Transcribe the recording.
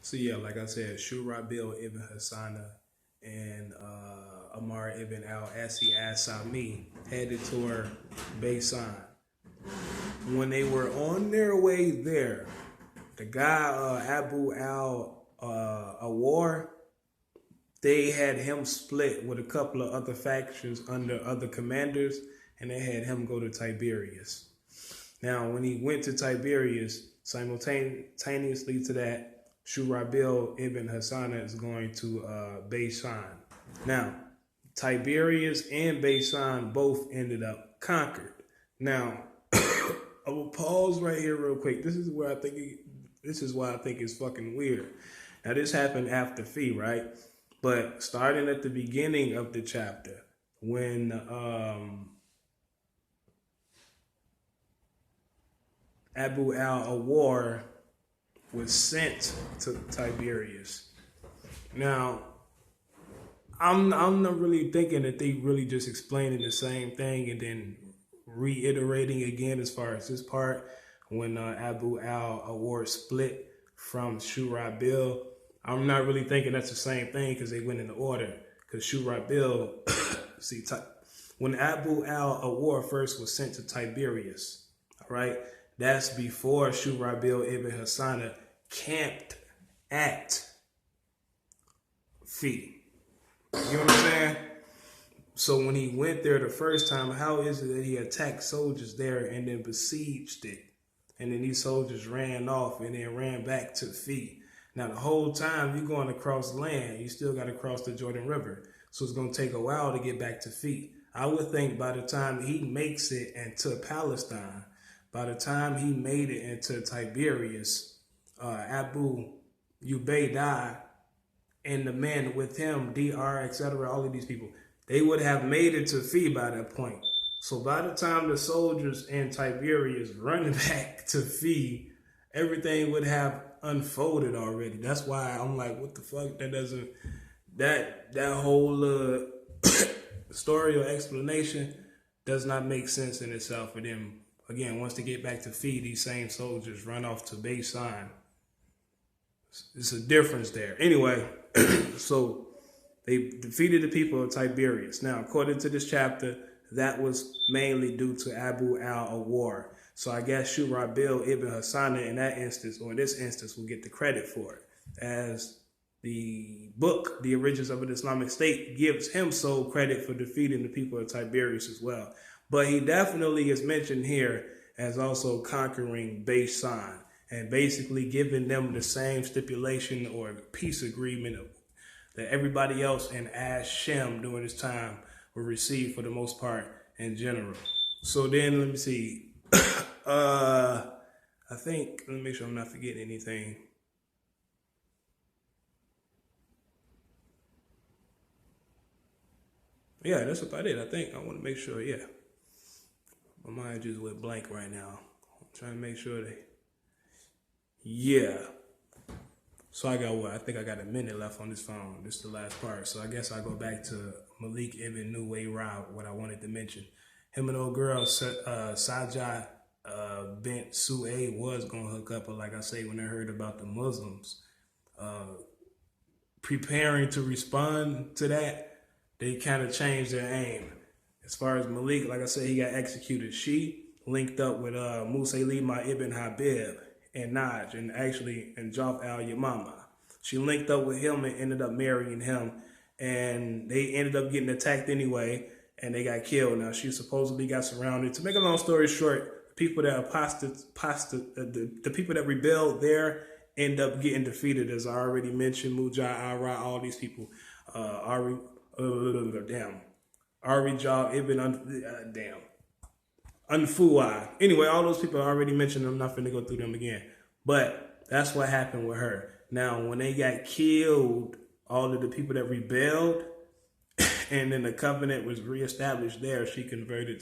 So yeah, like I said, Shurabil ibn Hassana and Amar ibn al-Asi as-Sami headed toward Baysan. When they were on their way there, the guy Abu al-Awar, they had him split with a couple of other factions under other commanders, and they had him go to Tiberias. Now, when he went to Tiberias, simultaneously to that, Shurabil ibn Hassana is going to Baysan. Now, Tiberias and Baysan both ended up conquered. Now, I will pause right here real quick. This is why I think it's fucking weird. Now, this happened after Fihl, right? But starting at the beginning of the chapter, when Abu al-Awar was sent to Tiberias. Now, I'm not really thinking that they really just explaining the same thing and then reiterating again as far as this part when Abu al-Awar split from Shurabil. I'm not really thinking that's the same thing because they went in order. Because Shurabil, when Abu al-Awar first was sent to Tiberias, all right, that's before Shurabil ibn Hassana camped at Fihl. You know what I'm saying? So when he went there the first time, how is it that he attacked soldiers there and then besieged it? And then these soldiers ran off and then ran back to Fihl. Now, the whole time you're going across land, you still got to cross the Jordan River. So it's going to take a while to get back to Fihl. I would think by the time he makes it into Palestine, by the time he made it into Tiberias, Abu Ubaidah and the men with him, DR, etc., all of these people, they would have made it to Fihl by that point. So by the time the soldiers in Tiberias run back to Fihl, everything would have unfolded already. That's why I'm like, what the fuck? That whole story or explanation does not make sense in itself for them. Again, once they get back to Fihl, these same soldiers run off to Baysan. It's a difference there. Anyway, so they defeated the people of Tiberias. Now, according to this chapter, that was mainly due to Abu al-Awar. So I guess Shurabil ibn Hassana in that instance, or in this instance, will get the credit for it. As the book, The Origins of an Islamic State, gives him sole credit for defeating the people of Tiberias as well. But he definitely is mentioned here as also conquering Baysan and basically giving them the same stipulation or peace agreement that everybody else in Shem during this time will receive for the most part in general. So then let me see. I think, let me make sure I'm not forgetting anything. Yeah, that's about it. I think I want to make sure, yeah. My mind just went blank right now. I'm trying to make sure that, yeah. So I got what? I think I got a minute left on this phone. This is the last part. So I guess I'll go back to Malik ibn Nuwayra, what I wanted to mention. Him and old girl, Sajah bint Su'ay was going to hook up, but like I say, when they heard about the Muslims preparing to respond to that, they kind of changed their aim. As far as Malik, like I said, he got executed. She linked up with Musaylima ibn Habib and Naj, and actually in Jaf al-Yamama. She linked up with him and ended up marrying him, and they ended up getting attacked anyway, and they got killed. Now, she supposedly got surrounded. To make a long story short, people that the people that rebelled there end up getting defeated, as I already mentioned. Mujah, Ara, all these people. Arijah ibn Unfuwa. Anyway, all those people I already mentioned. I'm not finna go through them again. But that's what happened with her. Now, when they got killed, all of the people that rebelled, and then the covenant was reestablished there, she converted